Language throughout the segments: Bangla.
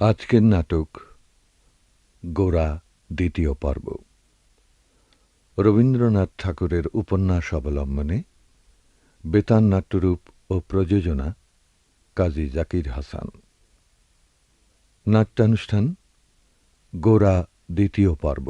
আজকের নাটক গোরা দ্বিতীয় পর্ব। রবীন্দ্রনাথ ঠাকুরের উপন্যাস অবলম্বনে বেতার নাট্যরূপ ও প্রযোজনা কাজী জাকির হাসান। নাট্যানুষ্ঠান গোরা দ্বিতীয় পর্ব।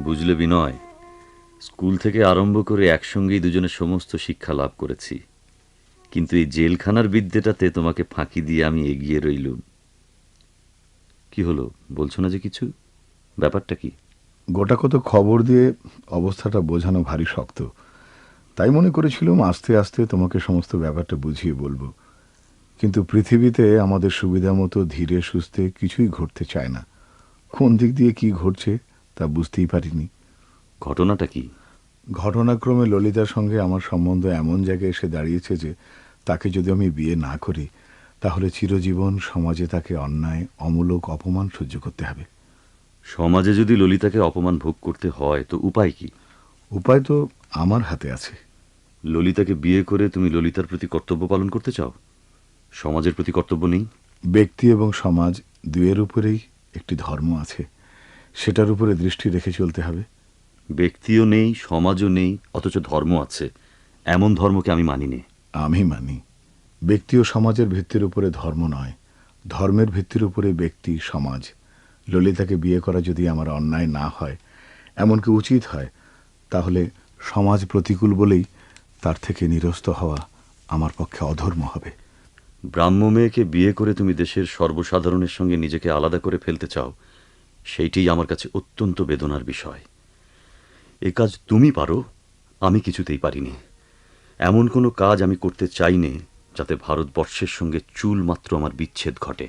বুঝলে বিনয়, স্কুল থেকে আরম্ভ করে একসঙ্গেই দুজনে সমস্ত শিক্ষা লাভ করেছি, কিন্তু এই জেলখানার বিদ্যেটাতে তোমাকে ফাঁকি দিয়ে আমি এগিয়ে রইলুম। কি হলো, বলছো না যে কিছু? ব্যাপারটা কি? গোটা কত খবর দিয়ে অবস্থাটা বোঝানো ভারী শক্ত, তাই মনে করেছিলাম আস্তে আস্তে তোমাকে সমস্ত ব্যাপারটা বুঝিয়ে বলবো। কিন্তু পৃথিবীতে আমাদের সুবিধা মতো ধীরে সুস্থে কিছুই ঘটতে চায় না। কোন দিক দিয়ে কি ঘটছে তা বুঝতেই পারিনি। ঘটনাটা কি? ঘটনাক্রমে ললিতার সঙ্গে আমার সম্বন্ধ এমন জায়গায় এসে দাঁড়িয়েছে যে তাকে যদি আমি বিয়ে না করি তাহলে চিরজীবন সমাজে তাকে অন্যায় অমূলক অপমান সহ্য করতে হবে। সমাজে যদি ললিতাকে অপমান ভোগ করতে হয় তো উপায় কি? উপায় তো আমার হাতে আছে। ললিতাকে বিয়ে করে তুমি ললিতার প্রতি কর্তব্য পালন করতে চাও, সমাজের প্রতি কর্তব্য নেই? ব্যক্তি এবং সমাজ দুয়ের উপরেই একটি ধর্ম আছে, সেটার উপরে দৃষ্টি রেখে চলতে হবে। ব্যক্তিও নেই, সমাজও নেই, অথচ ধর্ম আছে, এমন ধর্মকে আমি মানি নে। আমি মানি। ব্যক্তি ও সমাজের ভিত্তির উপরে ধর্ম নয়, ধর্মের ভিত্তির উপরে ব্যক্তি সমাজ। ললিতাকে বিয়ে করা যদি আমার অন্যায় না হয়, এমনকি উচিত হয়, তাহলে সমাজ প্রতিকূল বলেই তার থেকে নিরস্ত হওয়া আমার পক্ষে অধর্ম হবে। ব্রাহ্ম মেয়েকে বিয়ে করে তুমি দেশের সর্বসাধারণের সঙ্গে নিজেকে আলাদা করে ফেলতে চাও, সেইটাই আমার কাছে অত্যন্ত বেদনার বিষয়। এ কাজ তুমি পারো, আমি কিছুতেই পারিনি। এমন কোনো কাজ আমি করতে চাই নে যাতে ভারতবর্ষের সঙ্গে চুল মাত্র আমার বিচ্ছেদ ঘটে।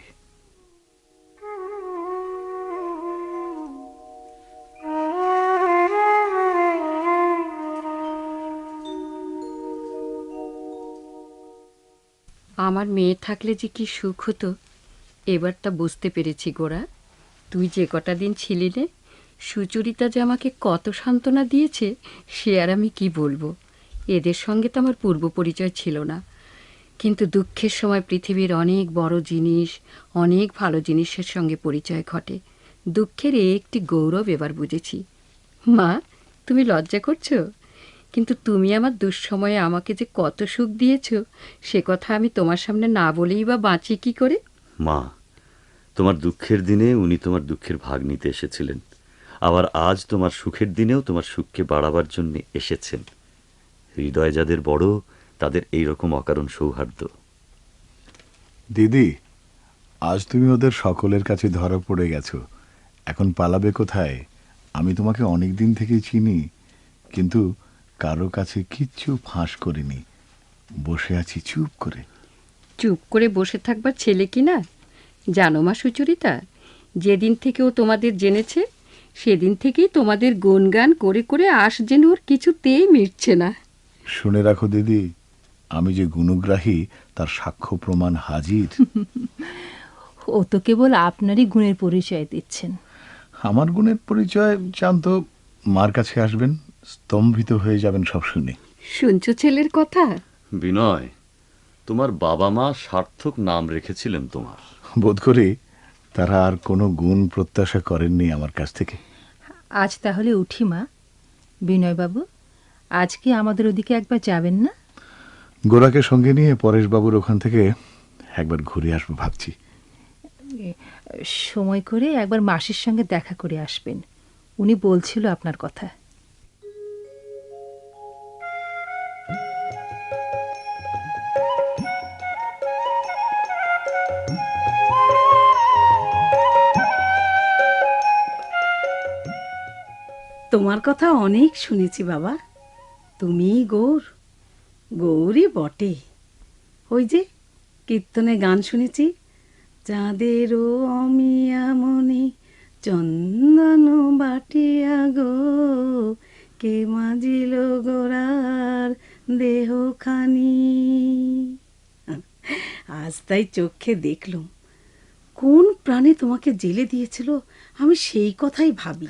আমার মেয়ে থাকলে যে কি সুখ হতো, এবারটা বুঝতে পেরেছি গোরা। তুই যে কটা দিন ছিলি রে, সুচরিতা যে আমাকে কত সান্ত্বনা দিয়েছে সে আর আমি কি বলবো। এদের সঙ্গে তো আমার পূর্ব পরিচয় ছিল না, কিন্তু দুঃখের সময় পৃথিবীর অনেক বড় জিনিস, অনেক ভালো জিনিসের সঙ্গে পরিচয় ঘটে। দুঃখের একটি গৌরব এবার বুঝেছি। মা, তুমি লজ্জা করছো, কিন্তু তুমি আমার দুঃসময়ে আমাকে যে কত সুখ দিয়েছ সে কথা আমি তোমার সামনে না বলেই বা বাঁচি কি করে? মা, তোমার দুঃখের দিনে উনি তোমার দুঃখের ভাগ নিতে এসেছিলেন, আবার আজ তোমার সুখের দিনেও তোমার সুখকে বাড়াবার জন্য এসেছেন। হৃদয় যাদের বড় তাদের এই রকম অকারণ সৌহার্দ্য। দিদি, আজ তুমি ওদের সকলের কাছে ধরা পড়ে গেছো, এখন পালাবে কোথায়? আমি তোমাকে অনেক দিন থেকেই চিনি, কিন্তু কারো কাছে কিচ্ছু ফাঁস করিনি। বসে আছি চুপ করে। চুপ করে বসে থাকবার ছেলে কি না জানো মা সুচরিতা? যেদিন থেকে ও তোমাদের জেনেছে সেদিন থেকেই তোমাদের গুণগান করে করে আশ যেন ওর কিছুতেই মিটছে না। শুনে রাখো দিদি, আমি যে গুণগ্রাহী তার সাক্ষ্য প্রমাণ হাজির। ও তো কেবল আপনারই গুণের পরিচয় দিচ্ছেন। আমার গুণের পরিচয় জানতো মার কাছে আসবেন, স্তম্ভিত হয়ে যাবেন সব শুনে। শুনছো ছেলের কথা? বিনয়, তোমার বাবা মা সার্থক নাম রেখেছিলেন তোমার। বোধ করি তারা আর কোনো গুণ প্রত্যাশা করেননি আমার কাছ থেকে। আজ তাহলে উঠি মা। বিনয়বাবু, আজকে আমাদের ওদিকে একবার যাবেন না? গোরাকে সঙ্গে নিয়ে পরেশবাবুর ওখান থেকে একবার ঘুরে আসবো ভাবছি। সময় করে একবার মাসির সঙ্গে দেখা করে আসবেন, উনি বলছিল আপনার কথা। তোমার কথা অনেক শুনেছি বাবা, তুমি গৌর, গৌরই বটে। ওই যে কীর্তনে গান শুনেছি, চাঁদেরও অমিয়া মনে চন্দন বাটিয়া গো কে মাজিল গোরার দেহখানি। আজ তাই চোখে দেখলুম, কোন প্রাণে তোমাকে জেলে দিয়েছিল আমি সেই কথাই ভাবি।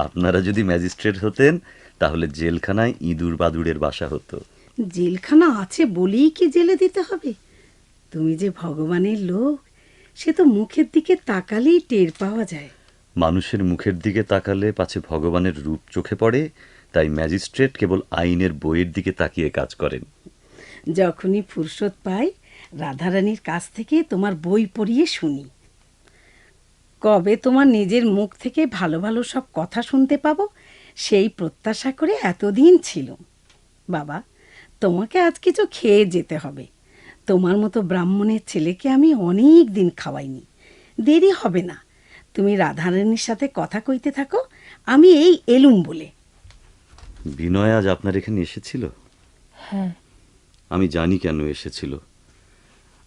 আপনারা যদি ম্যাজিস্ট্রেট হতেন তাহলে জেলখানায় ইঁদুর বাদুড়ের বাসা হতো। জেলখানা আছে বলেই কি জেলে দিতে হবে? তুমি যে ভগবানের লোক, সে তো মুখের দিকে তাকালেই টের পাওয়া যায়। মানুষের মুখের দিকে তাকালে পাছে ভগবানের রূপ চোখে পড়ে, তাই ম্যাজিস্ট্রেট কেবল আইনের বইয়ের দিকে তাকিয়ে কাজ করেন। যখনই ফুরসত পাই রাধারানীর কাছ থেকে তোমার বই পড়িয়ে শুনি। কবে তোমার নিজের মুখ থেকে ভালো ভালো সব কথা শুনতে পাবো সেই প্রত্যাশা করে এতদিন ছিল। বাবা, তোমাকে আজ কিছু খেয়ে যেতে হবে। তোমার মতো ব্রাহ্মণের ছেলেকে আমি অনেক দিন খাওয়াইনি। দেরি হবে না, তুমি রাধারানীর সাথে কথা কইতে থাকো, আমি এই এলুম বলে। বিনয় আজ আপনার এখানে এসেছিল? হ্যাঁ, আমি জানি কেন এসেছিল।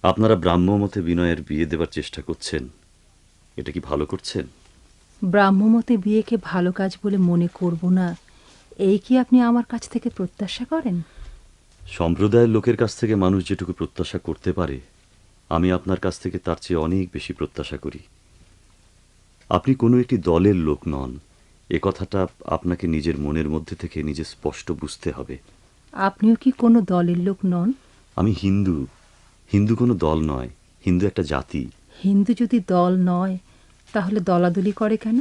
আপনারা ব্রাহ্মমতে বিনয়ের বিয়ে দেবার চেষ্টা করছেন, এটা কি ভালো করছেন? ব্রাহ্মমতে বিয়েকে ভালো কাজ বলে মনে করব না, এই কি আপনি আমার কাছ থেকে প্রত্যাশা করেন? সম্প্রদায়ের লোকের কাছ থেকে মানুষ যেটুকু প্রত্যাশা করতে পারে, আমি আপনার কাছ থেকে তার চেয়ে অনেক বেশি প্রত্যাশা করি। আপনি কোনো একটি দলের লোক নন, এ কথাটা আপনাকে নিজের মনের মধ্যে থেকে নিজে স্পষ্ট বুঝতে হবে। আপনিও কি কোনো দলের লোক নন? আমি হিন্দু। হিন্দু কোনো দল নয়, হিন্দু একটা জাতি। হিন্দু যদি দল নয় তাহলে দলাদলি করে কেন?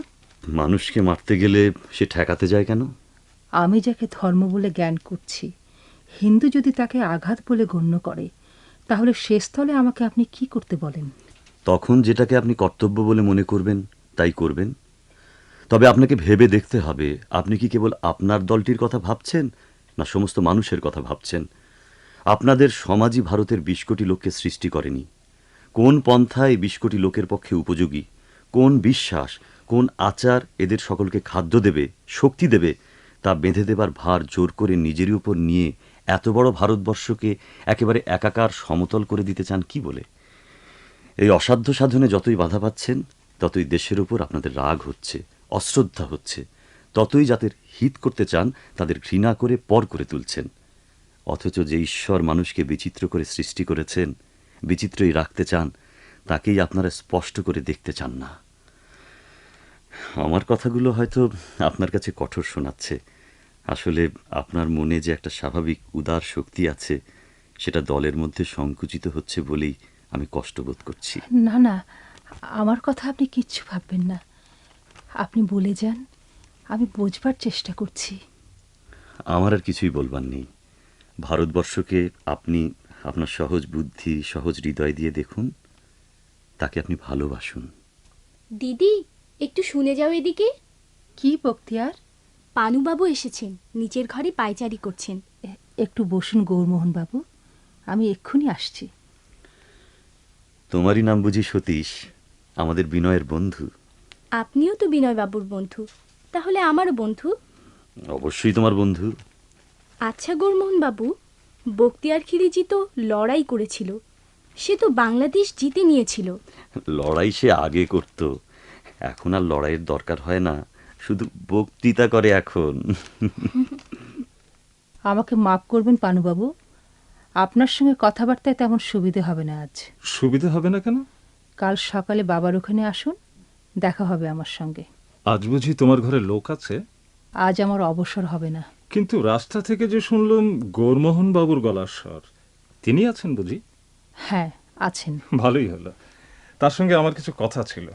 মানুষকে মারতে গেলে সে ঠেকাতে যায় কেন? আমি যাকে ধর্ম বলে জ্ঞান করছি, হিন্দু যদি তাকে আঘাত বলে গণ্য করে, তাহলে সে স্থলে আমাকে আপনি কি করতে বলেন? তখন যেটাকে আপনি কর্তব্য বলে মনে করবেন তাই করবেন। তবে আপনাকে ভেবে দেখতে হবে, আপনি কি কেবল আপনার দলটির কথা ভাবছেন না সমস্ত মানুষের কথা ভাবছেন? আপনাদের সমাজই ভারতের ২০ কোটি লোককে সৃষ্টি করেনি। কোন পন্থা এই ২০ কোটি লোকের পক্ষে উপযোগী, কোন বিশ্বাস, কোন আচার এদের সকলকে খাদ্য দেবে, শক্তি দেবে, তা বেঁধে দেবার ভার জোর করে নিজেরই উপর নিয়ে এত বড় ভারতবর্ষকে একেবারে একাকার সমতল করে দিতে চান কি বলে? এই অসাধ্য সাধনে যতই বাধা পাচ্ছেন, ততই দেশের উপর আপনাদের রাগ হচ্ছে, অশ্রদ্ধা হচ্ছে। ততই যাদের হিত করতে চান তাদের ঘৃণা করে পর করে তুলছেন। অথচ যে ঈশ্বর মানুষকে বিচিত্র করে সৃষ্টি করেছেন, বিচিত্রই রাখতে চান, তাকেই আপনারা স্পষ্ট করে দেখতে চান না। আমার কথাগুলো হয়তো আপনার কাছে কঠোর শোনাচ্ছে। আসলে আপনার মনে যে একটা স্বাভাবিক উদার শক্তি আছে, সেটা দলের মধ্যে সংকুচিত হচ্ছে বলেই আমি কষ্ট বোধ করছি। না না, আমার কথা আপনি কিচ্ছু ভাববেন না। আপনি বলে যান, আমি বোঝবার চেষ্টা করছি। আমার আর কিছুই বলবার নেই। ভারতবর্ষকে আপনি আপনার সহজ বুদ্ধি, সহজ হৃদয় দিয়ে দেখুন, তাকে আপনি ভালোবাসুন। দিদি, একটু শুনে যাও এদিকে। কি বক্তিয়ার? পানুবাবু এসেছেন, নিচের ঘরে পায়চারি করছেন। একটু বসুন গৌরমোহন বাবু, আমি এক্ষুনি আসছি। তোমারই নাম বুঝি সতীশ, আমাদের বিনয়ের বন্ধু? আপনিও তো বিনয়বাবুর বন্ধু, তাহলে আমারও বন্ধু। অবশ্যই তোমার বন্ধু। আচ্ছা গৌরমোহন বাবু, বক্তিয়ার খিলিজি তো লড়াই করেছিল, সে তো বাংলাদেশ জিতে নিয়েছিল। লড়াই সে আগে করত, এখন আর লড়াইয়ের দরকার হয় না, শুধু বক্তৃতা করে এখন। আমাকে মাফ করবেন পানুবাবু, আপনার সঙ্গে কথাবার্তায় তেমন সুবিধে হবে না আজ। সুবিধে হবে না কেন? কাল সকালে বাবার ওখানে আসুন, দেখা হবে আমার সঙ্গে। আজ বুঝি তোমার ঘরে লোক আছে? আজ আমার অবসর হবে না। কিন্তু রাস্তা থেকে যে শুনলাম গৌরমোহন বাবুর গলার স্বর, তিনি আছেন বুঝি? হ্যাঁ, আছেন। ভালোই হলো। তার সঙ্গে আমার কিছু কথা ছিল।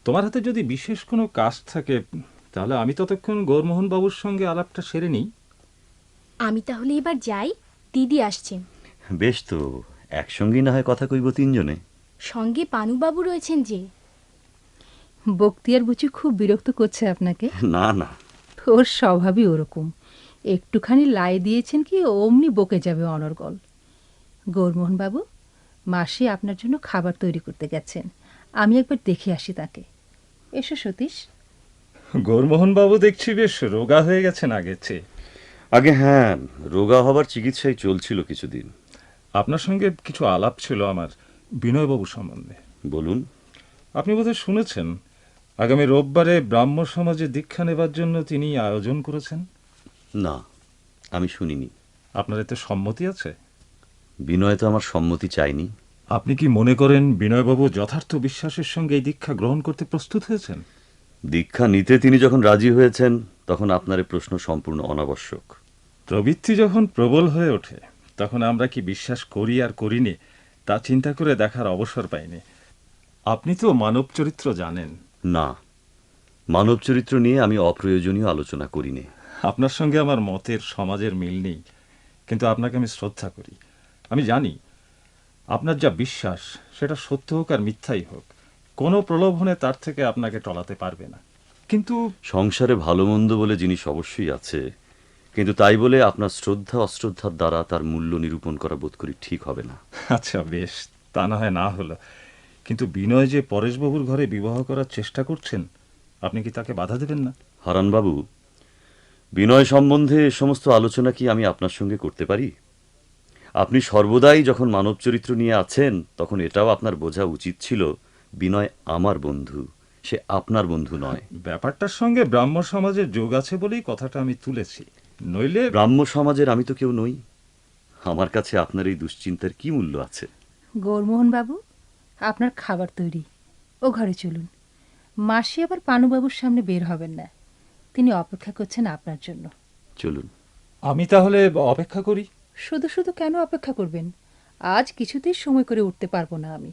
তোমার হাতে যদি বিশেষ কোনো কাজ থাকে, তাহলে আমি ততক্ষণ গৌরমোহন বাবুর সঙ্গে আলাপটা সেরে নিই। আমি তাহলে এবার যাই, দিদি আসছেন। বেশ তো, একসঙ্গেই না হয় কথা কইব তিনজনে। সঙ্গে পানুবাবু রয়েছেন যে। বক্তিয়ার বুঝি খুব বিরক্ত করছে আপনাকে? না না, ওর স্বভাবই ওরকম, একটুখানি লাই দিয়েছেন কি অমনি বকে যাবে অনর্গল। গৌরমোহন বাবু, মাসি আপনার জন্য খাবার তৈরি করতে গেছেন, আমি একবার দেখে আসি তাকে। এসো সতীশ। গৌরমোহন বাবু দেখছি বেশ রোগা হয়ে গেছেন আগের চেয়ে। আগে হ্যাঁ, রোগা হবার চিকিৎসাই চলছিল কিছুদিন। আপনার সঙ্গে কিছু আলাপ ছিল আমার বিনয়বাবু সম্বন্ধে। বলুন। আপনি বোধহয় শুনেছেন, আগামী রোববারে ব্রাহ্ম সমাজে দীক্ষা নেবার জন্য তিনি আয়োজন করেছেন। না, আমি শুনিনি। আপনার এতে সম্মতি আছে? বিনয় তো আমার সম্মতি চাইনি। আপনি কি মনে করেন বিনয়বাবু যথার্থ বিশ্বাসের সঙ্গে এই দীক্ষা গ্রহণ করতে প্রস্তুত হয়েছেন? দীক্ষা নিতে তিনি যখন রাজি হয়েছেন তখন আপনার এই প্রশ্ন সম্পূর্ণ অনাবশ্যক। প্রবৃত্তি যখন প্রবল হয়ে ওঠে তখন আমরা কি বিশ্বাস করি আর করিনি তা চিন্তা করে দেখার অবসর পাইনি। আপনি তো মানব চরিত্র জানেন। না, মানব চরিত্র নিয়ে আমি অপ্রয়োজনীয় আলোচনা করিনি। আপনার সঙ্গে আমার মতের সমাজের মিল নেই, কিন্তু আপনাকে আমি শ্রদ্ধা করি। আমি জানি আপনার যা বিশ্বাস সেটা সত্য হোক আর মিথ্যাই হোক, কোনো প্রলোভনে তার থেকে আপনাকে টলাতে পারবে না। কিন্তু সংসারে ভালো মন্দ বলে জিনিস অবশ্যই আছে, কিন্তু তাই বলে আপনার শ্রদ্ধা অশ্রদ্ধার দ্বারা তার মূল্য নিরূপণ করা বোধ করি ঠিক হবে না। আচ্ছা বেশ, তা না হয় না হলো, কিন্তু বিনয় যে পরেশবাবুর ঘরে বিবাহ করার চেষ্টা করছেন, আপনি কি তাকে বাধা দেবেন না? হারানবাবু, বিনয় সম্বন্ধে এ সমস্ত আলোচনা কি আমি আপনার সঙ্গে করতে পারি? আপনি সর্বদাই যখন মানব চরিত্র নিয়ে আছেন তখন এটাও আপনার বোঝা উচিত ছিল বিনয় আমার বন্ধু, সে আপনার বন্ধু নয়। ব্যাপারটার সঙ্গে ব্রাহ্ম সমাজের যোগ আছে বলেই কথাটা আমি তুলেছি, নইলে ব্রাহ্ম সমাজের আমি তো কেউ নই। আমার কাছে আপনার এই দুশ্চিন্তার কি মূল্য আছে? গৌরমোহন বাবু, আপনার খাবার তৈরি, ও ঘরে চলুন। মাসি আবার পানুবাবুর সামনে বের হবেন না, তিনি অপেক্ষা করছেন আপনার জন্য। চলুন। আমি তাহলে অপেক্ষা করি। শুধু শুধু কেন অপেক্ষা করবেন? আজ কিছুতেই সময় করে উঠতে পারবো না আমি।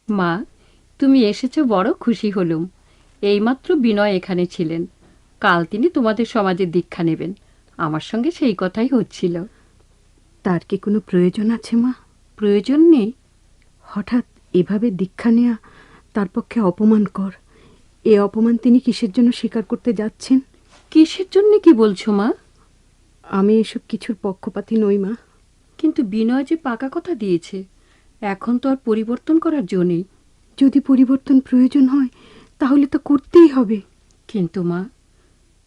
মা, তুমি এসেছো, বড় খুশি হলুম। এইমাত্র বিনয় এখানে ছিলেন, কাল তিনি তোমাদের সমাজে দীক্ষা নেবেন। আমার সঙ্গে সেই কথাই হচ্ছিল। তার কি কোনো প্রয়োজন আছে মা? প্রয়োজন নেই? হঠাৎ এভাবে দীক্ষা নেওয়া তার পক্ষে অপমানকর। এ অপমান তিনি কিসের জন্য স্বীকার করতে যাচ্ছেন? কিসের জন্য কি বলছো মা? আমি এসব কিছুর পক্ষপাতী নই মা। কিন্তু বিনয় যে পাকা কথা দিয়েছে, এখন তো আর পরিবর্তন করার জো নেই। যদি পরিবর্তন প্রয়োজন হয় তাহলে তো করতেই হবে। কিন্তু মা,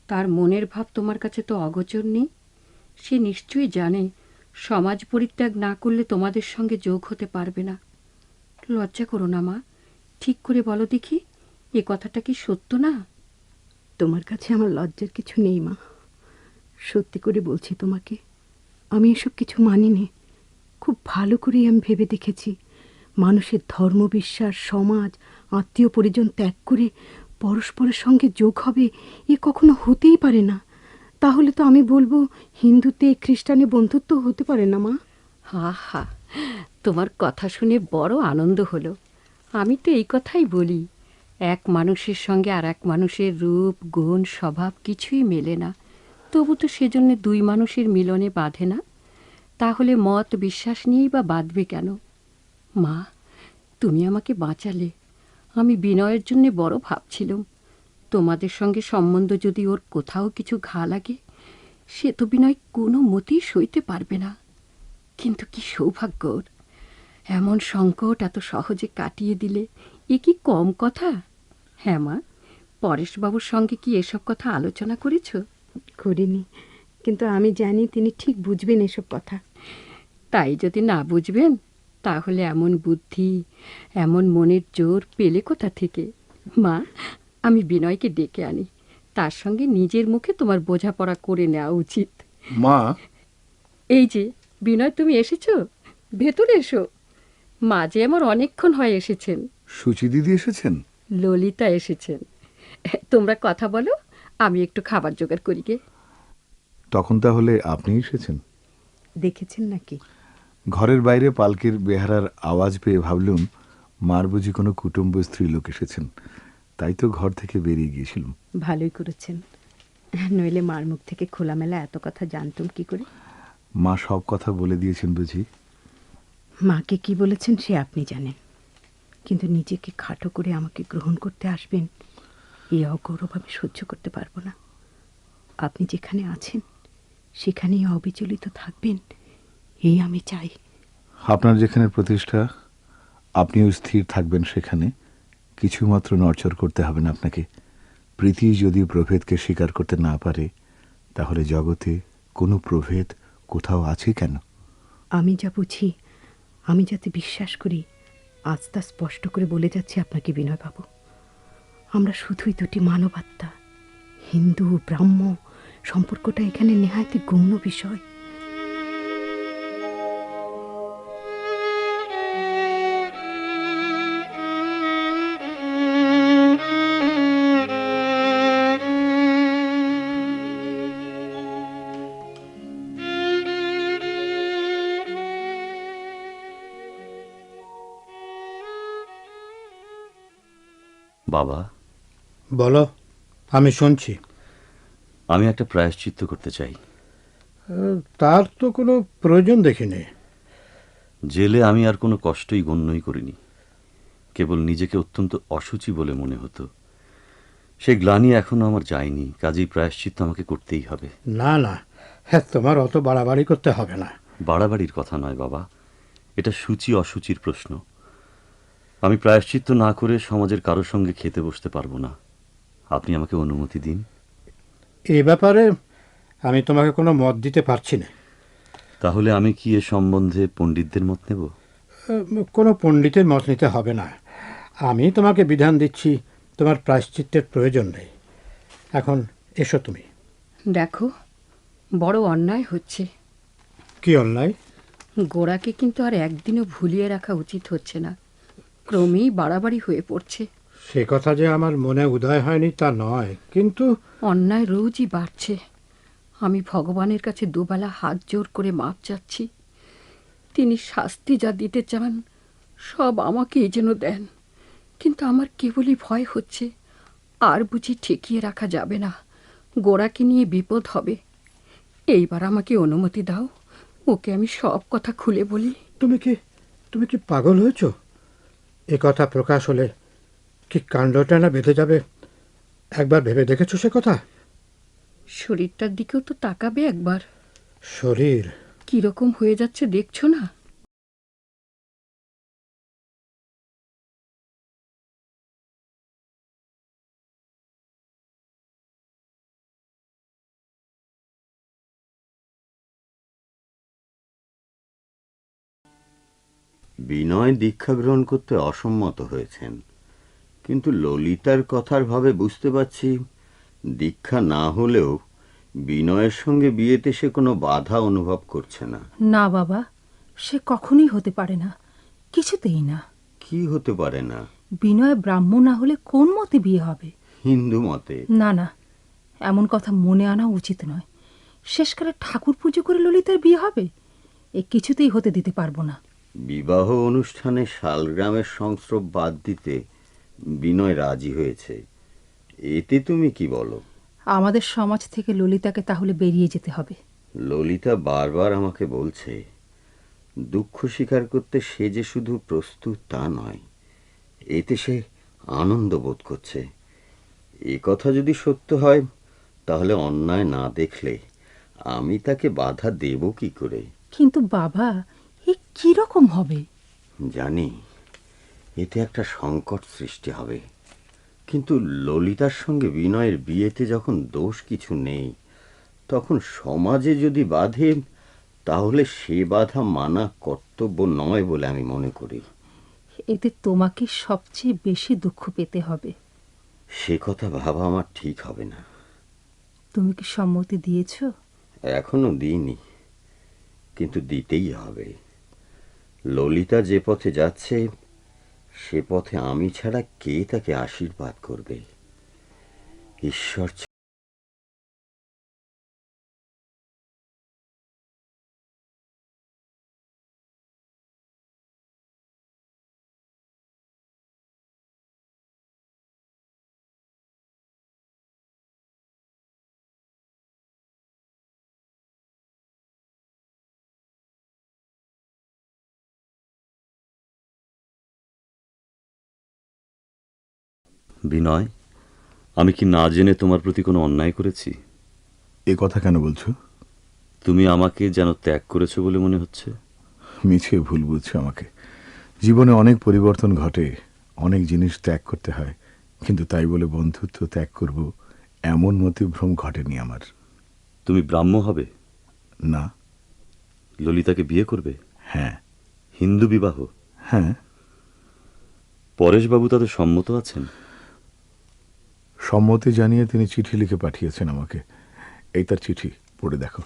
তার মনের ভাব তোমার কাছে তো অগোচর নেই। সে নিশ্চয়ই জানে সমাজ পরিত্যাগ না করলে তোমাদের সঙ্গে যোগ হতে পারবে না। লজ্জা করো না মা, ঠিক করে বলো দেখি, এ কথাটা কি সত্য না? তোমার কাছে আমার লজ্জার কিছু নেই মা, সত্যি করে বলছি তোমাকে। আমি এসব কিছু মানিনি। খুব ভালো করেই আমি ভেবে দেখেছি, মানুষের ধর্মবিশ্বাস, সমাজ, আত্মীয় পরিজন ত্যাগ করে পরস্পরের সঙ্গে যোগ হবে, এ কখনো হতেই পারে না। তাহলে তো আমি বলবো হিন্দুতে খ্রিস্টানে বন্ধুত্ব হতে পারে না মা। হা হা, তোমার কথা শুনে বড় আনন্দ হলো। আমি তো এই কথাই বলি, এক মানুষের সঙ্গে আর এক মানুষের রূপ, গুণ, স্বভাব কিছুই মেলে না, তবু তো সেজন্য দুই মানুষের মিলনে বাঁধে না। তাহলে মত বিশ্বাস নিয়েই বা বাঁধবে কেন? মা, তুমি আমাকে বাঁচালে। আমি বিনয়ের জন্যে বড় ভাবছিলাম, তোমাদের সঙ্গে সম্বন্ধ যদি ওর কোথাও কিছু ঘা লাগে, সে তো বিনয় কোনো মতেই সইতে পারবে না। কিন্তু কি সৌভাগ্য ওর! এমন সংকট এত সহজে কাটিয়ে দিলে, এ কি কম কথা? হ্যাঁ মা, পরেশবাবুর সঙ্গে কি এসব কথা আলোচনা করেছ? করিনি, কিন্তু আমি জানি তিনি ঠিক বুঝবেন এসব কথা। তাই যদি না বুঝবেন, তাহলে এমন বুদ্ধি, এমন মনের জোর পেলে কোথা থেকে? মা, আমি বিনয়কে ডেকে আনি, তার সঙ্গে নিজের মুখে তোমার বোঝাপড়া করে নেওয়া উচিত। মা, এই যে বিনয়, তুমি এসেছো, ভেতরে এসো। মা যে আমার অনেকক্ষণ হয় এসেছেন। সুচি দিদি এসেছেন? ললিতা এসেছেন। তোমরা কথা বলো, আমি একটু খাবার জোগাড় করি গে। তখন তাহলে আপনি এসেছেন? দেখেছেন নাকি? ঘরের বাইরে পালকির বেহারার আওয়াজ পেয়ে ভাবলুম মার বুঝি কোনো কুটুম্ব স্ত্রীলোক এসেছেন, তাই তো ঘর থেকে বেরিয়ে গিয়েছিলাম। ভালোই করেছেন, নইলে মার মুখ থেকে খোলামেলা এত কথা জানতুম কি করে? মা সব কথা বলে দিয়েছেন বুঝি? মাকে কি বলেছেন সে আপনি জানেন, কিন্তু নিজেকে খাটো করে আমাকে গ্রহণ করতে আসবেন, এই অগৌরব আমি সহ্য করতে পারবো না। আপনি যেখানে আছেন সেখানেই অবিচলিত থাকবেন, এই আমি চাই। আপনার যেখানে প্রতিষ্ঠা, আপনিও স্থির থাকবেন সেখানে। কিছুমাত্র নড়চড় করতে হবে না আপনাকে। প্রীতি যদি প্রভেদকে স্বীকার করতে না পারে, তাহলে জগতে কোনো প্রভেদ কোথাও আছে কেন? আমি যা বুঝি, আমি যাতে বিশ্বাস করি, আজ তা স্পষ্ট করে বলে যাচ্ছি আপনাকে বিনয়বাবু, আমরা শুধুই দুটি মানবাত্মা। হিন্দু ব্রাহ্ম সম্পর্কটা এখানে নেহায়তি গৌণ বিষয়। বাবা, বলো, আমি শুনছি। আমি একটা প্রায়শ্চিত্ত করতে চাই। তার তো কোনো প্রয়োজন দেখিনি। জেলে আমি আর কোনো কষ্টই গণ্যই করিনি, কেবল নিজেকে অত্যন্ত অসুচি বলে মনে হতো। সেই গ্লানি এখনো আমার যায়নি, কাজেই প্রায়শ্চিত্ত আমাকে করতেই হবে। না না, হ্যাঁ, তোমার অত বাড়াবাড়ি করতে হবে না। বাড়াবাড়ির কথা নয় বাবা, এটা সূচি অসুচির প্রশ্ন। আমি প্রায়শ্চিত্ত না করে সমাজের কারোর সঙ্গে খেতে বসতে পারবো না। আপনি আমাকে অনুমতি দিন। এ ব্যাপারে আমি তোমাকে কোনো মত দিতে পারছি না। তাহলে আমি কি এ সম্বন্ধে পণ্ডিতদের মত নেব? কোনো পণ্ডিতের মত নিতে হবে না। আমি তোমাকে বিধান দিচ্ছি, তোমার প্রায়শ্চিত্তের প্রয়োজন নেই। এখন এসো তুমি। দেখো, বড় অন্যায় হচ্ছে। কি অন্যায়? গোড়াকে কিন্তু আর একদিনও ভুলিয়ে রাখা উচিত হচ্ছে না, ক্রমেই বাড়াবাড়ি হয়ে পড়ছে। সে কথা যে আমার মনে উদয় হয়নি তা নয়, কিন্তু অন্যায় রোজই বাড়ছে। আমি ভগবানের কাছে দুবেলা হাত জোর করে মাপ চাচ্ছি। তিনি শাস্তি যা দিতে চান সব আমাকেই যেন দেন, কিন্তু আমার কেবলই ভয় হচ্ছে আর বুঝি ঠেকিয়ে রাখা যাবে না, গোড়াকে নিয়ে বিপদ হবে। এইবার আমাকে অনুমতি দাও, ওকে আমি সব কথা খুলে বলি। তুমি কি পাগল হয়েছ? এ কথা প্রকাশ হলে কি কাণ্ডটা না বেঁধে যাবে, একবার ভেবে দেখেছো সে কথা? শরীরটার দিকেও তো তাকাবে একবার। শরীর কিরকম হয়ে যাচ্ছে দেখছো না? বিনয় দীক্ষা গ্রহণ করতে অসম্মত হয়েছেন, কিন্তু ললিতার কথার ভাবে বুঝতে পারছি দীক্ষা না হলেও বিনয়ের সঙ্গে বিয়েতে সে কোনো বাধা অনুভব করছে না। না বাবা, সে কখনোই হতে পারে না, কিছুতেই না। কি হতে পারে না? বিনয় ব্রাহ্ম না হলে কোন মতে বিয়ে হবে? হিন্দু মতে। না না, এমন কথা মনে আনা উচিত নয়। শেষকালে ঠাকুর পুজো করে ললিতার বিয়ে হবে? এ কিছুতেই হতে দিতে পারবো না। বিবাহ অনুষ্ঠানে শালগ্রামের সংস্রব বাদ দিতে বিনয় রাজি হয়েছে, এতে তুমি কি বলো? আমাদের সমাজ থেকে ললিতাকে তাহলে বেরিয়ে যেতে হবে। ললিতা বারবার আমাকে বলছে, দুঃখ স্বীকার করতে সে যে শুধু প্রস্তুত তা নয়, এতে সে আনন্দ বোধ করছে। এ কথা যদি সত্য হয় তাহলে অন্যায় না দেখলে আমি তাকে বাধা দেব কি করে? কিন্তু বাবা, এ কিরকম হবে? জানি এতে একটা সংকট সৃষ্টি হবে, কিন্তু ললিতার সঙ্গে বিনয়ের বিয়েতে যখন দোষ কিছু নেই, তখন সমাজে যদি বাধে তাহলে সে বাধা মানা কর্তব্য নয় বলে আমি মনে করি। এতে তোমাকে সবচেয়ে বেশি দুঃখ পেতে হবে। সে কথা ভাবা আমার ঠিক হবে না। তুমি কি সম্মতি দিয়েছ? এখনো দিইনি, কিন্তু দিতেই হবে। ললিতা যে পথে যাচ্ছে সে পথে আমি ছাড়া কে তাকে আশীর্বাদ করবে? ঈশ্বর। বিনয়, আমি কি না জেনে তোমার প্রতি কোনো অন্যায় করেছি? এ কথা কেন বলছো? তুমি আমাকে যেন ত্যাগ করেছো বলে মনে হচ্ছে। মিছে ভুল বুঝছো আমাকে। জীবনে অনেক পরিবর্তন ঘটে, অনেক জিনিস ত্যাগ করতে হয়, কিন্তু তাই বলে বন্ধুত্ব ত্যাগ করব এমন মতিভ্রম ঘটেনি আমার। তুমি ব্রাহ্ম হবে? না। ললিতাকে বিয়ে করবে? হ্যাঁ। হিন্দু বিবাহ? হ্যাঁ। পরেশবাবু তাদের সম্মত আছেন? সম্মতি জানিয়ে তিনি চিঠি লিখে পাঠিয়েছেন আমাকে। এই তার চিঠি, পড়ে দেখো।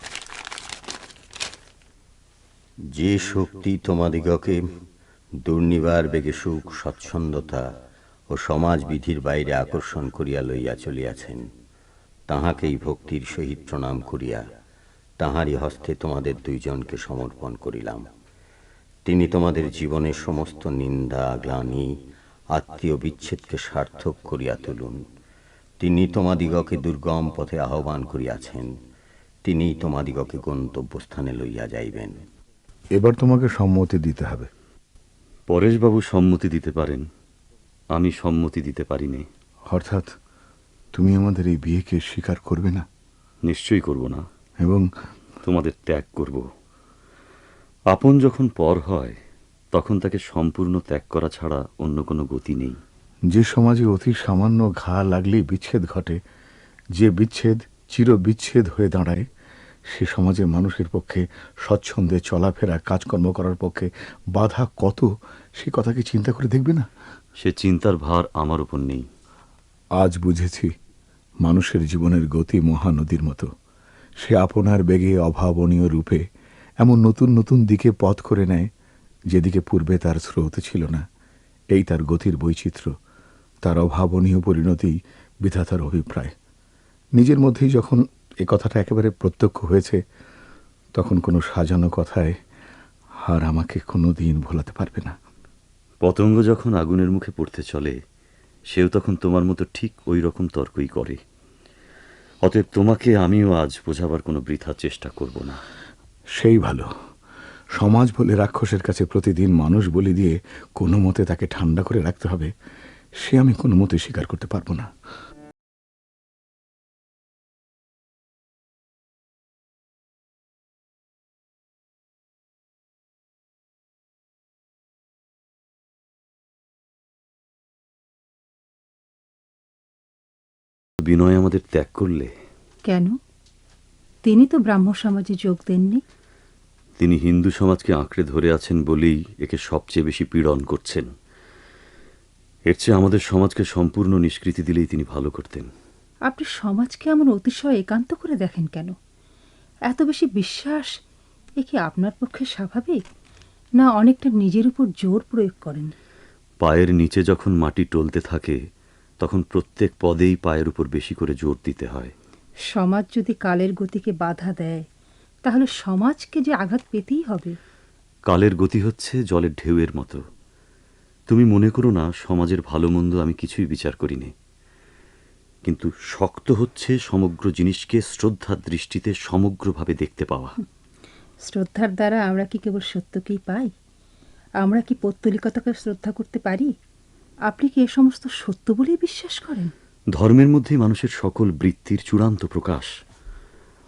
যে শক্তি তোমাদিগকে দুর্নিবার বেগে সুখ, স্বচ্ছন্দতা ও সমাজবিধির বাইরে আকর্ষণ করিয়া লইয়া চলিয়াছেন, তাহাকেই ভক্তির সহিত প্রণাম করিয়া তাহারই হস্তে তোমাদের দুইজনকে সমর্পণ করিলাম। তিনি তোমাদের জীবনের সমস্ত নিন্দা, গ্লানি, আত্মীয় বিচ্ছেদকে সার্থক করিয়া তুলুন। তিনি তোমাদিগকে দুর্গম পথে আহ্বান করিয়াছেন, তিনি তোমাদিগকে গন্তব্যস্থানে লইয়া যাইবেন। এবার তোমাকে সম্মতি দিতে হবে। পরেশবাবু সম্মতি দিতে পারেন, আমি সম্মতি দিতে পারিনি। অর্থাৎ তুমি আমাদের এই বিয়েকে স্বীকার করবে না? নিশ্চয়ই করব না, এবং তোমাদের ত্যাগ করব। আপন যখন পর হয় তখন তাকে সম্পূর্ণ ত্যাগ করা ছাড়া অন্য কোনো গতি নেই। যে সমাজে অতি সামান্য ঘা লাগলেই বিচ্ছেদ ঘটে, যে বিচ্ছেদ চিরবিচ্ছেদ হয়ে দাঁড়ায়, সে সমাজের মানুষের পক্ষে স্বচ্ছন্দে চলাফেরা, কাজকর্ম করার পক্ষে বাধা কত, সে কথা কি চিন্তা করে দেখবে না? সে চিন্তার ভার আমার উপর নেই। আজ বুঝেছি, মানুষের জীবনের গতি মহানদীর মতো। সে আপনার বেগে অভাবনীয় রূপে এমন নতুন নতুন দিকে পথ করে নেয়, যেদিকে পূর্বে তার স্রোত ছিল না। এই তার গতির বৈচিত্র্য, তার অভাবনীয় পরিণতি বিধাতার অভিপ্রায়। নিজের মধ্যেই যখন এ কথাটা একেবারে প্রত্যক্ষ হয়েছে, তখন কোনো সাজানো কথায় আর আমাকে কোনো দিন ভোলাতে পারবে না। পতঙ্গ যখন আগুনের মুখে পড়তে চলে, সেও তখন তোমার মতো ঠিক ওই রকম তর্কই করে। অতএব তোমাকে আমিও আজ বোঝাবার কোনো বৃথা চেষ্টা করব না। সেই ভালো। সমাজ বলে রাক্ষসের কাছে প্রতিদিন মানুষ বলি দিয়ে কোনো মতে তাকে ঠান্ডা করে রাখতে হবে, সে আমি কোনো মতে স্বীকার করতে পারবো না। বিনয় আমাদের ত্যাগ করলে কেন? তিনি তো ব্রাহ্ম সমাজে যোগ দেননি। তিনি হিন্দু সমাজকে আঁকড়ে ধরে আছেন বলেই একে সবচেয়ে বেশি পীড়ন করছেন। এর চেয়ে আমাদের সমাজকে সম্পূর্ণ নিষ্কৃতি দিলেই তিনি ভালো করতেন। আপনি সমাজকে এমন অতিশয় একান্ত করে দেখেন কেন? এত বেশি বিশ্বাস, এ কি আপনার পক্ষে স্বাভাবিক, না অনেকটা নিজের উপর জোর প্রয়োগ করেন? পায়ের নিচে যখন মাটি টলতে থাকে, তখন প্রত্যেক পদেই পায়ের উপর বেশি করে জোর দিতে হয়। সমাজ যদি কালের গতিকে বাধা দেয়, তাহলে সমাজকে যে আঘাত পেতেই হবে। কালের গতি হচ্ছে জলের ঢেউয়ের মতো। তুমি মনে করো না সমাজের ভালো মন্দ আমি কিছুই বিচার করিনি, কিন্তু শক্ত হচ্ছে সমগ্র জিনিসকে শ্রদ্ধার দৃষ্টিতে সমগ্রভাবে দেখতে পাওয়া। শ্রদ্ধার দ্বারা আমরা কি কেবল সত্যকেই পাই? আমরা কি পৌত্তলিকতাকে শ্রদ্ধা করতে পারি? আপনি কি এ সমস্ত সত্য বলেই বিশ্বাস করেন? ধর্মের মধ্যেই মানুষের সকল বৃত্তির চূড়ান্ত প্রকাশ।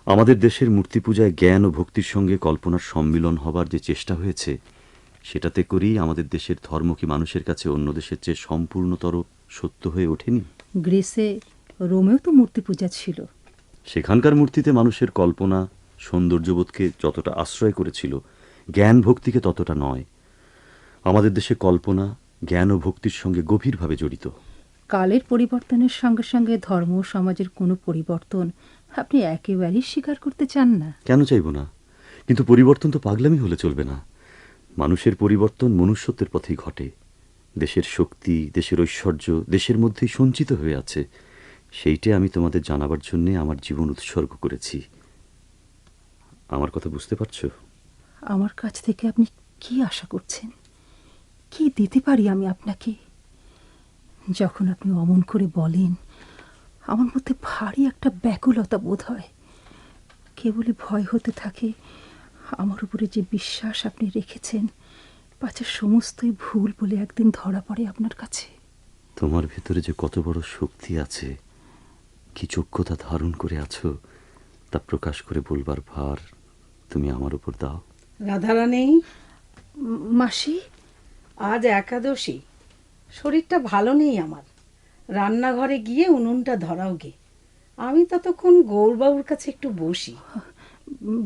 আমাদের দেশের মূর্তি পূজায় জ্ঞান ও ভক্তির সঙ্গে কল্পনার সম্মিলন হবার যে চেষ্টা হয়েছে, সেটাতে করেই আমাদের দেশের ধর্ম কি মানুষের কাছে অন্য দেশের চেয়ে সম্পূর্ণতর সত্য হয়ে ওঠেনি? গ্রিসে, রোমেও তো মূর্তি পূজা ছিল। সেখানকার মূর্তিতে মানুষের কল্পনা সৌন্দর্যবোধকে যতটা আশ্রয় করেছিল, জ্ঞান ভক্তিকে ততটা নয়। আমাদের দেশে কল্পনা জ্ঞান ও ভক্তির সঙ্গে গভীরভাবে জড়িত। কালের পরিবর্তনের সঙ্গে সঙ্গে ধর্ম ও সমাজের কোনো পরিবর্তন আপনি একেবারেই স্বীকার করতে চান না। কেন চাইব না? কিন্তু পরিবর্তন তো পাগলামি হলে চলবে না। মানুষের পরিবর্তন মনুষ্যত্বের পথেই ঘটে। দেশের শক্তি, দেশের ঐশ্বর্য দেশের মধ্যেই সঞ্চিত হয়ে আছে। সেইটাই আমি তোমাদের জানাবার জন্য আমার জীবন উৎসর্গ করেছি। আমার কথা বুঝতে পারছো? আমার কাছ থেকে আপনি কি আশা করছেন? কি দিতে পারি আমি আপনাকে? যখন আপনি অমন করে বলেন, আমার মধ্যে ভারী একটা ব্যাকুলতা বোধ হয়। কেবলই ভয় হতে থাকে আমার উপরে যে বিশ্বাস আপনি রেখেছেন, পাছে সমস্তই ভুল বলে একদিন ধরা পড়ে আপনার কাছে। তোমার ভেতরে যে কত বড় শক্তি আছে, কি যোগ্যতা ধারণ করে আছো, তা প্রকাশ করে বলবার ভার তুমি আমার উপর দাও। রাধারানী, মাসি, আজ একাদশী, শরীরটা ভালো নেই আমার। রান্নাঘরে গিয়ে উনুনটা ধরাও গে। আমি ততক্ষণ গৌরবাবুর কাছে একটু বসি।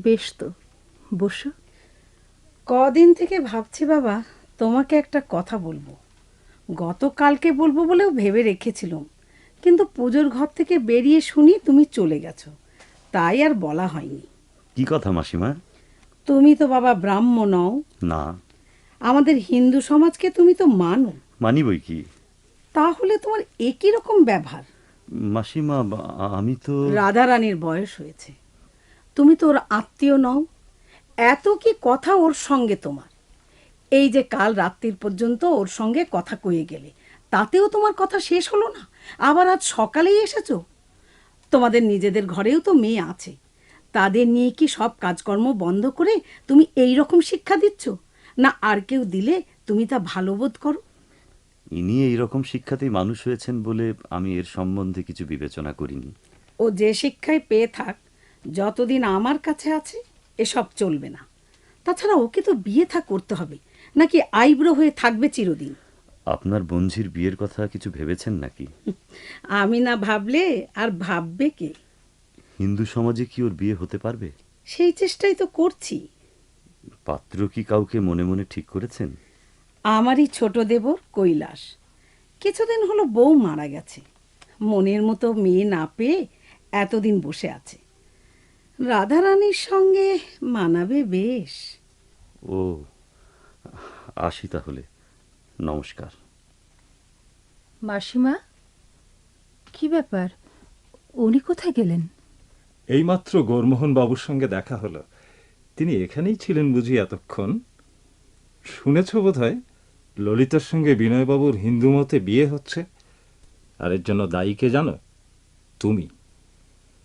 বেশ তো, বসো। কদিন থেকে ভাবছি বাবা, তোমাকে একটা কথা বলবো। গতকালকে বলবো বলেও ভেবে রেখেছিলাম, কিন্তু পুজোর ঘর থেকে বেরিয়ে শুনি তুমি চলে গেছো, তাই আর বলা হয়নি। কি কথা মাসিমা? তুমি তো বাবা ব্রাহ্ম নও। না। আমাদের হিন্দু সমাজকে তুমি তো মানো। মানি বই কি। তাহলে তোমার একই রকম ব্যবহার। মাসিমা, আমি তো... রাধারানীর বয়স হয়েছে, তুমি তো ওর আত্মীয় নও, এত কি কথা ওর সঙ্গে তোমার? এই যে কাল রাত্রির পর্যন্ত ওর সঙ্গে কথা কয়ে গেলে, তাতেও তোমার কথা শেষ হলো না, আবার আজ সকালেই এসেছো। তোমাদের নিজেদের ঘরেও তো মেয়ে আছে, তাদের নিয়ে কি সব কাজকর্ম বন্ধ করে তুমি এই রকম শিক্ষা দিচ্ছ? না আর কেউ দিলে তুমি তা ভালো বোধ করো? ইনি এইরকম শিক্ষাতেই মানুষ হয়েছেন বলে আমি এর সম্বন্ধে কিছু বিবেচনা করিনি। ও যে শিক্ষায় পেয়ে থাক, যতদিন আমার কাছে আছে এসব চলবে না। তাছাড়া ওকে তো বিয়ে থা করতে হবে, নাকি আইব্রো হয়ে থাকবে চিরদিন? আপনার বোনঝির বিয়ের কথা কিছু ভেবেছেন নাকি? আমি না ভাবলে আর ভাববে কে? হিন্দু সমাজে কি ওর বিয়ে হতে পারবে? সেই চেষ্টাই তো করছি। পাত্র কি কাউকে মনে মনে ঠিক করেছেন? আমারই ছোট দেবর কৈলাস। কিছুদিন হলো বউ মারা গেছে, মনের মতো মেয়ে না পেয়ে এতদিন বসে আছে। রাধারানীর সঙ্গে মানাবে বেশ। ও, আসি তাহলে। নমস্কার। মাসিমা, কি ব্যাপার, উনি কোথায় গেলেন? এইমাত্র গৌরমোহন বাবুর সঙ্গে দেখা হলো। তিনি এখানেই ছিলেন বুঝি এতক্ষণ? শুনেছ বোধহয় ললিতার সঙ্গে বিনয়বাবুর হিন্দু মতে বিয়ে হচ্ছে। আর এর জন্য দায়ী কে জানো? তুমি।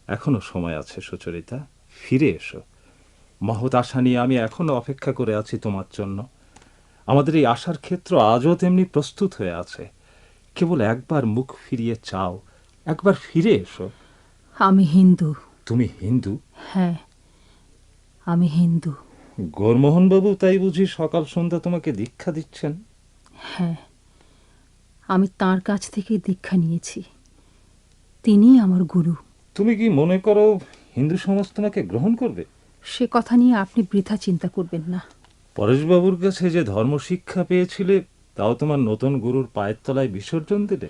এখনো সময় আছে সুচরিতা, ফিরে এসো। মহৎ আশা নিয়ে আমি এখনো অপেক্ষা করে আছি তোমার জন্য। আমাদের এই আশার ক্ষেত্র আজও তেমনি প্রস্তুত হয়ে আছে। কেবল একবার মুখ ফিরিয়ে চাও, একবার ফিরে এসো। আমি হিন্দু। তুমি হিন্দু? হ্যাঁ, আমি হিন্দু। গৌরমোহনবাবু তাই বুঝি সকাল সন্ধ্যা তোমাকে দীক্ষা দিচ্ছেন? হ্যাঁ, আমি তাঁর কাছ থেকে দীক্ষা নিয়েছি, তিনি আমার গুরু। তুমি কি মনে করো হিন্দু সমাজ তোমাকে গ্রহণ করবে? সে কথা নিয়ে আপনি বৃথা চিন্তা করবেন না। পরেশবাবুর কাছে যে ধর্ম শিক্ষা পেয়েছিলে, তাও তোমার নতুন গুরুর পায়ের তলায় বিসর্জন দিলে।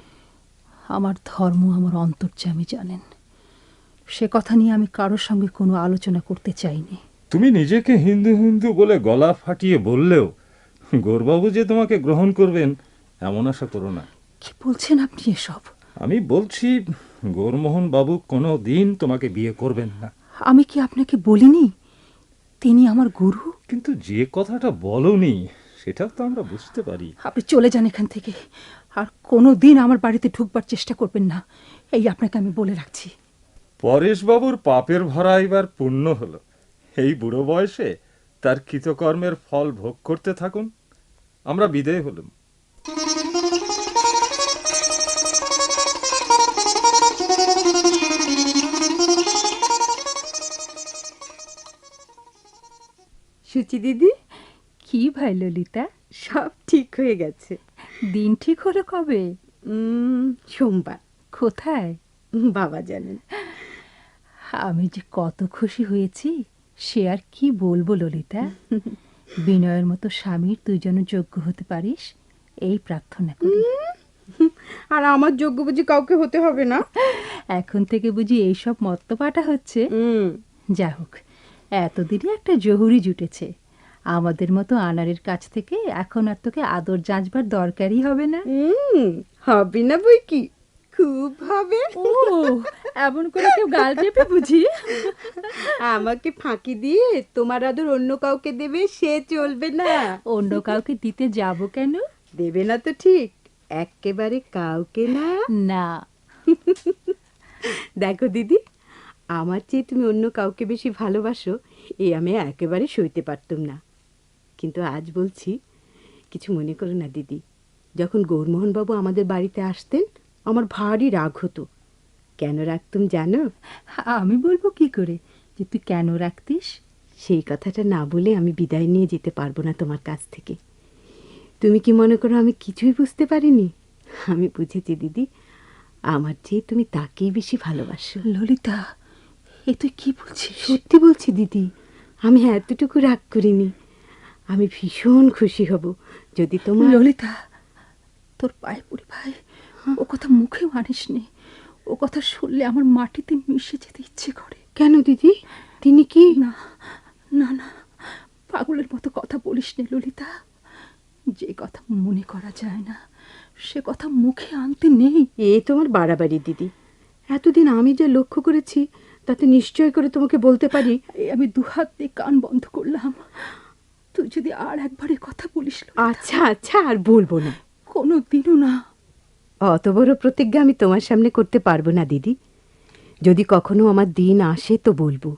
আমার ধর্ম আমার অন্তর্যামী জানেন, সে কথা নিয়ে আমি কারোর সঙ্গে কোনো আলোচনা করতে চাইনি। তুমি নিজেকে হিন্দু হিন্দু বলে গলা ফাটিয়ে বললেও গৌরবাবু যে তোমাকে গ্রহণ করবেন এমন আশা করো না। কি বলছেন আপনি এসব? আমি বলছি গৌরমোহন বাবু কোনো দিন তোমাকে বিয়ে করবেন না। আমি কি আপনাকে বলিনি তিনি আমার গুরু? কিন্তু যে কথাটা বলনি সেটা তো আমরা বুঝতে পারি। আপনি চলে যান এখান থেকে, আর কোনো দিন আমার বাড়িতে ঢুকবার চেষ্টা করবেন না, এই আপনাকে আমি বলে রাখছি। পরেশবাবুর পাপের ভরা এবার পূর্ণ হলো। এই বুড়ো বয়সে তার কৃতকর্মের ফল ভোগ করতে থাকুন। আমরা বিদায় হলাম। সুচি দিদি। কি ভাই ললিতা, সব ঠিক হয়ে গেছে। দিন ঠিক হলো কবে? সোমবার। কোথায়? বাবা জানেন। আমি যে কত খুশি হয়েছি সে আর কি বলবো ললিতা। বিনয়ের মতো স্বামীর তুই যেন যোগ্য হতে পারিস এই প্রার্থনা করি। আর আমার যোগ্য বুঝি কাউকে হতে হবে না? এখন থেকে বুঝি এইসব মত্তপাটা হচ্ছে? যা হোক, এতদিনই একটা জহুরি জুটেছে। আমাদের মতো আনারের কাছ থেকে এখন আর তোকে আদর যাঁচবার দরকারই হবে না। হবে না বই কি, খুব হবে। ও, এমন করে কেউ গাল চেপে বুঝি? আমাকে ফাঁকি দিয়ে তোমার আদর অন্য কাউকে দেবে সে চলবে না। অন্য কাউকে দিতে যাব কেন? দেবে না তো ঠিক, একেবারে কাউকে না। না। দেখো দিদি, আমার চেয়ে তুমি অন্য কাউকে বেশি ভালোবাসো এ আমি একেবারে সইতে পারতাম না, কিন্তু আজ বলছি, কিছু মনে করো না দিদি। যখন গৌরমোহনবাবু আমাদের বাড়িতে আসতেন আমার ভারী রাগ হতো। কেন রাখতুম জানো? আমি বলবো কি করে যে তুই কেন রাখতিস? সেই কথাটা না বলে আমি বিদায় নিয়ে যেতে পারবো না তোমার কাছ থেকে। তুমি কি মনে করো আমি কিছুই বুঝতে পারিনি? আমি বুঝেছি দিদি, আমার চেয়ে তুমি তাকেই বেশি ভালোবাসো। ললিতা, এ তুই কি বলছিস? সত্যি বলছি দিদি, আমি এতটুকু রাগ করিনি। আমি ভীষণ খুশি হব যদি তোমার... ললিতা, তোর পায়ে পড়ি ভাই, ও কথা মুখেও আনিস নে। ও কথা শুনলে আমার মাটিতে মিশে যেতে ইচ্ছে করে। কেন দিদি, তিনি কি? না না না, পাগলের মতো কথা বলিস নে ললিতা। যে কথা মনে করা যায় না সে কথা মুখে আনতে নেই। এ তোমার বাড়াবাড়ি দিদি। এতদিন আমি যা লক্ষ্য করেছি তাতে নিশ্চয় করে তোমাকে বলতে পারি। আমি দুহাত দিয়ে কান বন্ধ করলাম। তুই যদি আর একবার কথা বলিস। আচ্ছা আচ্ছা, আর বলবো না, কোনো দিনও না। অত বড় প্রতিজ্ঞা আমি তোমার সামনে করতে পারবো না দিদি। যদি কখনো আমার দিন আসে তো বলবো,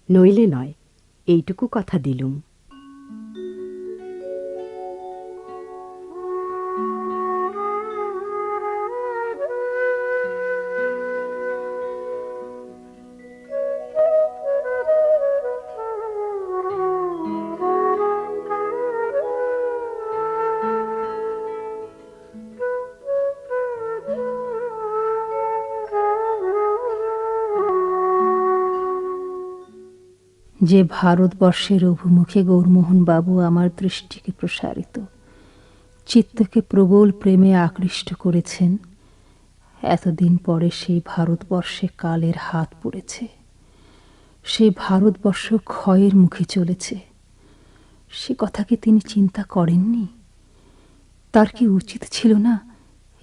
নইলে নয়, এইটুকু কথা দিলুম। যে ভারতবর্ষের অভিমুখে গৌরমোহন বাবু আমার দৃষ্টিকে প্রসারিত, চিত্তকে প্রবল প্রেমে আকৃষ্ট করেছেন, এতদিন পরে সেই ভারতবর্ষে কালের হাত পড়েছে। সেই ভারতবর্ষ ক্ষয়ের মুখে চলেছে। সে কথা কি তিনি চিন্তা করেননি? তার কি উচিত ছিল না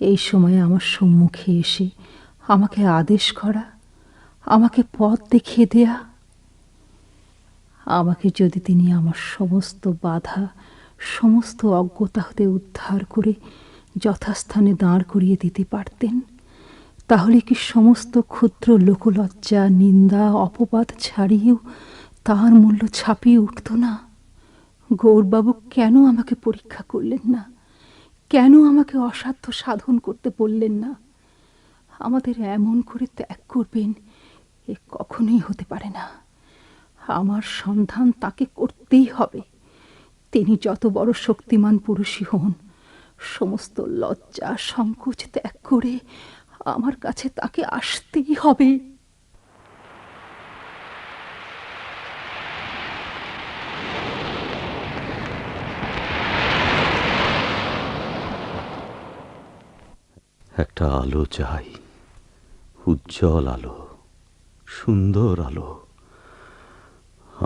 এই সময়ে আমার সম্মুখে এসে আমাকে আদেশ করা, আমাকে পথ দেখিয়ে দেয়া? আমাকে যদি তিনি আমার সমস্ত বাধা, সমস্ত অজ্ঞতা হতে উদ্ধার করে যথাস্থানে দাঁড় করিয়ে দিতে পারতেন, তাহলে কি সমস্ত ক্ষুদ্র লোকলজ্জা, নিন্দা, অপবাদ ছাড়িয়েও তার মূল্য ছাপিয়ে উঠত না? গৌরবাবু কেন আমাকে পরীক্ষা করলেন না? কেন আমাকে অসাধ্য সাধন করতে বললেন না? আমাদের এমন করে ত্যাগ করবেন এ কখনোই হতে পারে না। আমার সন্ধান তাকে করতেই হবে। তিনি যত বড় শক্তিমান পুরুষই হন, সমস্ত লজ্জা সংকোচ ত্যাগ করে আমার কাছে তাকে আসতেই হবে। একটা আলো চাই, উজ্জ্বল আলো, সুন্দর আলো।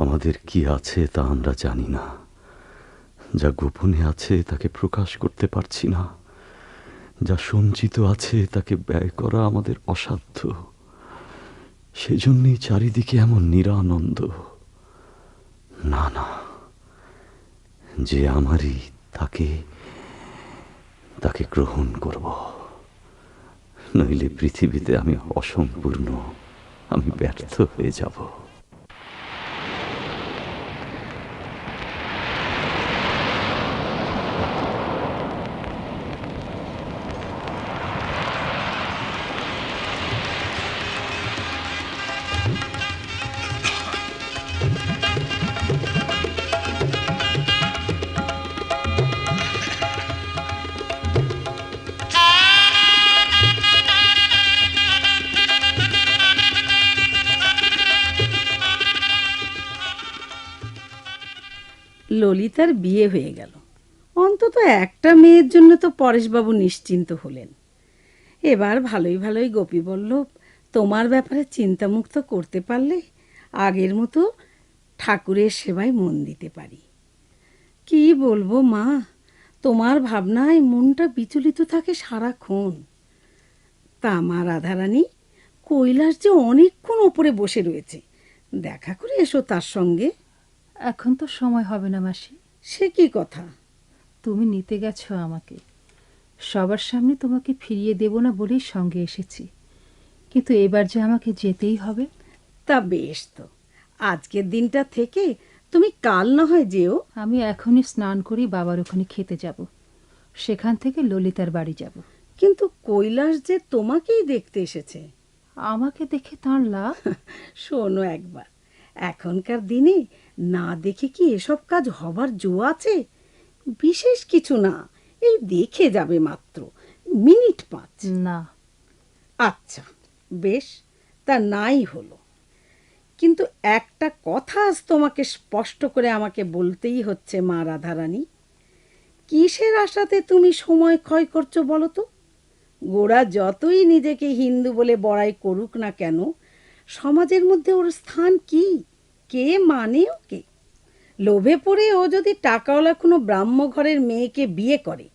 আমাদের কি আছে তা আমরা জানি না, যা গোপনে আছে তাকে প্রকাশ করতে পারছি না, যা সঞ্চিত আছে তাকে ব্যয় করা আমাদের অসাধ্য। সেজন্যই চারিদিকে এমন নিরানন্দ। না না, যে আমারই তাকে তাকে গ্রহণ করব, নইলে পৃথিবীতে আমি অসম্পূর্ণ, আমি ব্যর্থ হয়ে যাব। ললিতার বিয়ে হয়ে গেল। অন্তত একটা মেয়ের জন্য তো পরেশবাবু নিশ্চিন্ত হলেন। এবার ভালোই ভালোই গোপীবল্লভ তোমার ব্যাপারে চিন্তামুক্ত করতে পারলে আগের মতো ঠাকুরের সেবায় মন দিতে পারি। কি বলবো মা, তোমার ভাবনায় মনটা বিচলিত থাকে সারাক্ষণ। তা মা রাধারানী, কৈলাস যে অনেকক্ষণ ওপরে বসে রয়েছে, দেখা করে এসো তার সঙ্গে। এখন তো সময় হবে না মাসি। সে কি কথা? তুমি নিতে গেছো আমাকে, সবার সামনে তোমাকে ফিরিয়ে দেব না বলেই সঙ্গে এসেছি, কিন্তু এবার যে আমাকে যেতেই হবে। তা বেশ, তো আজকের দিনটা থেকে তুমি কাল না হয় যেও। আমি এখনই স্নান করি বাবার ওখানে খেতে যাব, সেখান থেকে ললিতার বাড়ি যাব। কিন্তু কৈলাস যে তোমাকেই দেখতে এসেছে। আমাকে দেখে তাঁর লাভ? শোনো একবার, এখনকার দিনে না দেখে কি এসব কাজ হবার জো আছে? বিশেষ কিছু না, এই দেখে যাবে মাত্র, মিনিট 5। না। আচ্ছা বেশ, তা নাই হলো। কিন্তু একটা কথা আজ তোমাকে স্পষ্ট করে আমাকে বলতেই হচ্ছে মা রাধারানী। কিসের আশাতে তুমি সময় ক্ষয় করছো বলো তো? গোরা যতই নিজেকে হিন্দু বলে বড়াই করুক না কেন, সমাজের মধ্যে ওর স্থান কি? কে মানে ওকে? লোভে পড়ে ও যদি টাকাওয়ালা কোনো ব্রাহ্ম ঘরের মেয়েকে বিয়ে করে,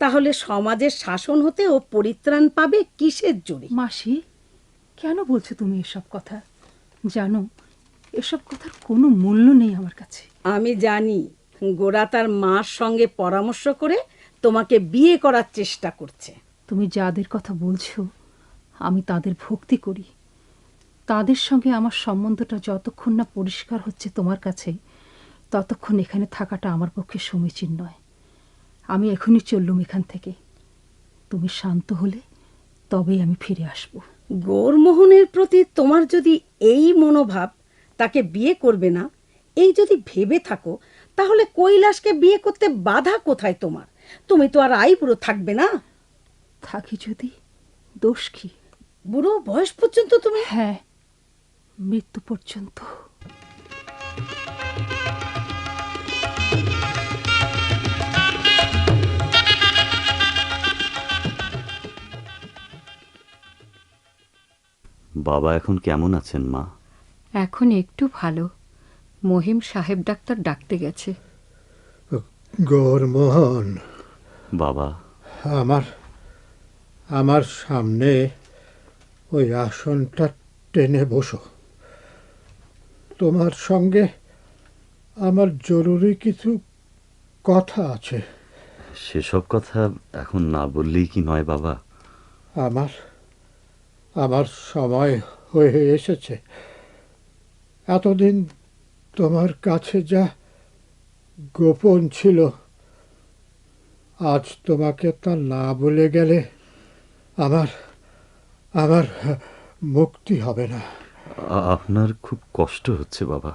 তাহলে সমাজের শাসন হতে ও পরিত্রাণ পাবে কিসের জোরে? মাসি, কেন বলছো তুমি এসব কথা? জানো, এসব কথার কোনো মূল্য নেই আমার কাছে। আমি জানি গোরা তার মার সঙ্গে পরামর্শ করে তোমাকে বিয়ে করার চেষ্টা করছে। তুমি যাদের কথা বলছো আমি তাদের ভক্তি করি। তাদের সঙ্গে আমার সম্বন্ধটা যতক্ষণ না পরিষ্কার হচ্ছে তোমার কাছে, ততক্ষণ এখানে থাকাটা আমার পক্ষে সমীচীন নয়। আমি এখনই চললুম এখান থেকে। তুমি শান্ত হলে তবেই আমি ফিরে আসব। গৌরমোহনের প্রতি তোমার যদি এই মনোভাব, তাকে বিয়ে করবে না এই যদি ভেবে থাকো, তাহলে কৈলাসকে বিয়ে করতে বাধা কোথায় তোমার? তুমি তো আর আইবুড়ো থাকবে না। থাকি যদি, দোষ কি? বুড়ো বয়স পর্যন্ত তুমি? হ্যাঁ, মৃত্যু পর্যন্ত। বাবা এখন কেমন আছেন মা? এখন একটু ভালো। মহিম সাহেব ডাক্তার ডাকতে গেছে। গৌরমোহন বাবা, আমার সামনে ওই আসনটা টেনে বসো। তোমার সঙ্গে আমার জরুরি কিছু কথা আছে। সেসব কথা এখন না বললেই কি নয় বাবা? আমার সময় হয়ে এসেছে। এতদিন তোমার কাছে যা গোপন ছিল, আজ তোমাকে তা না বলে গেলে আমার মুক্তি হবে না। আপনার খুব কষ্ট হচ্ছে বাবা?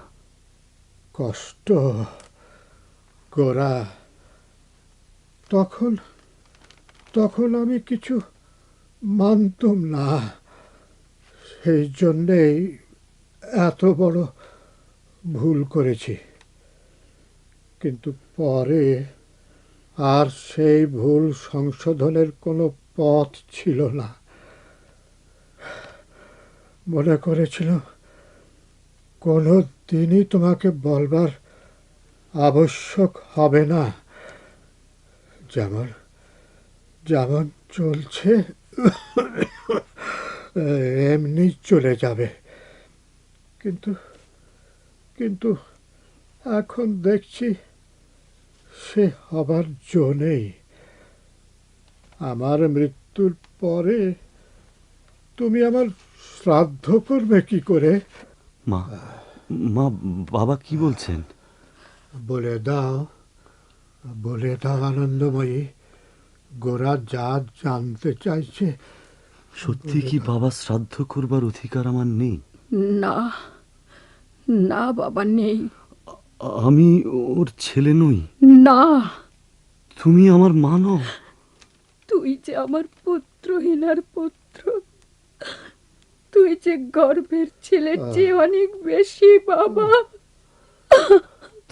কষ্ট? গোরা, তখন আমি কিছু মানতুম না। সেই জন্যেই এত বড় ভুল করেছি। কিন্তু পরে আর সেই ভুল সংশোধনের কোনো পথ ছিল না। মনে করেছিল কোনো দিনই তোমাকে বলবার আবশ্যক হবে না। যেমন চলছে এমনি চলে যাবে। কিন্তু এখন দেখছি সে হবার জো নেই। আমার মৃত্যুর পরে তুমি আমার শ্রাদ্ধ করবে কি করে? মা, বাবা কি বলছেন? বলে দাও আনন্দময়ী। গোরা যা জানতে চাইছে। সত্যি কি বাবা শ্রাদ্ধ করবার অধিকার আমার নেই? না না বাবা, নেই। আমি ওর ছেলে নই? না। তুমি আমার মা নও? তুই যে আমার পুত্রহীনার পুত্র, তুই যে গর্ভের ছেলের চেয়ে অনেক বেশি বাবা।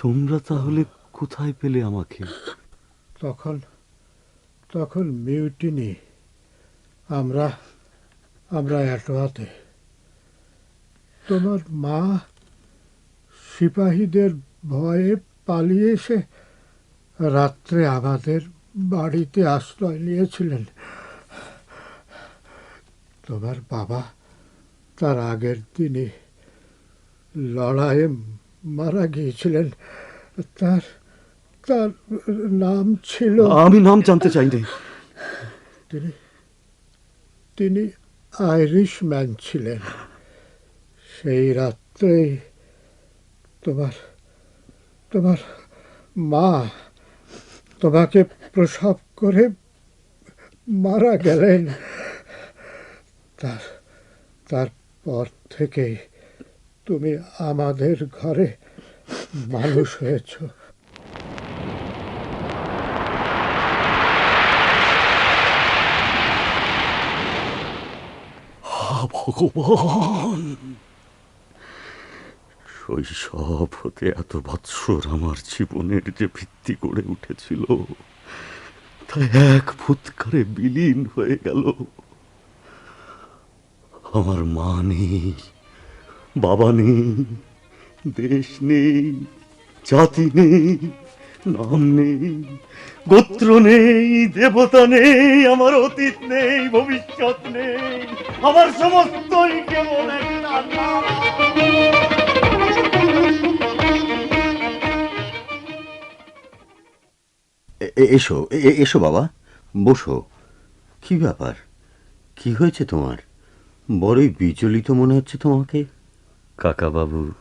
তোমরা তাহলে কোথায় পেলে আমাকে? তখন মিউটিনি। আমরা এটোয়াতে। তোমার মা সিপাহীদের ভয়ে পালিয়ে এসে রাত্রে আমাদের বাড়িতে আশ্রয় নিয়েছিলেন। তোমার বাবা তার আগের দিনই লড়াইয়ে মারা গিয়েছিলেন। তার নাম ছিল... আমি নাম জানতে চাই না। তিনি আইরিশম্যান ছিলেন। সেই রাত্রেই তোমার মা তোমাকে প্রসব করে মারা গেলেন। তারপর থেকে তুমি আমাদের ঘরে মানুষ হয়েছ। ভগবান, শৈশব হতে এত বৎসর আমার জীবনের যে ভিত্তি গড়ে উঠেছিল তা এক ফুৎকারে বিলীন হয়ে গেল। আমার মা নেই, বাবা নেই, দেশ নেই, জাতি নেই, নাম নেই, গোত্র নেই, দেবতা নেই, আমার অতীত নেই, ভবিষ্যৎ নেই, আমার সমস্তই কেবল একটা নাম। এসো এসো বাবা, বসো। কি ব্যাপার, কি হয়েছে তোমার? বড়ই বিচলিত মনে হচ্ছে তোমাকে। কাকা বাবু,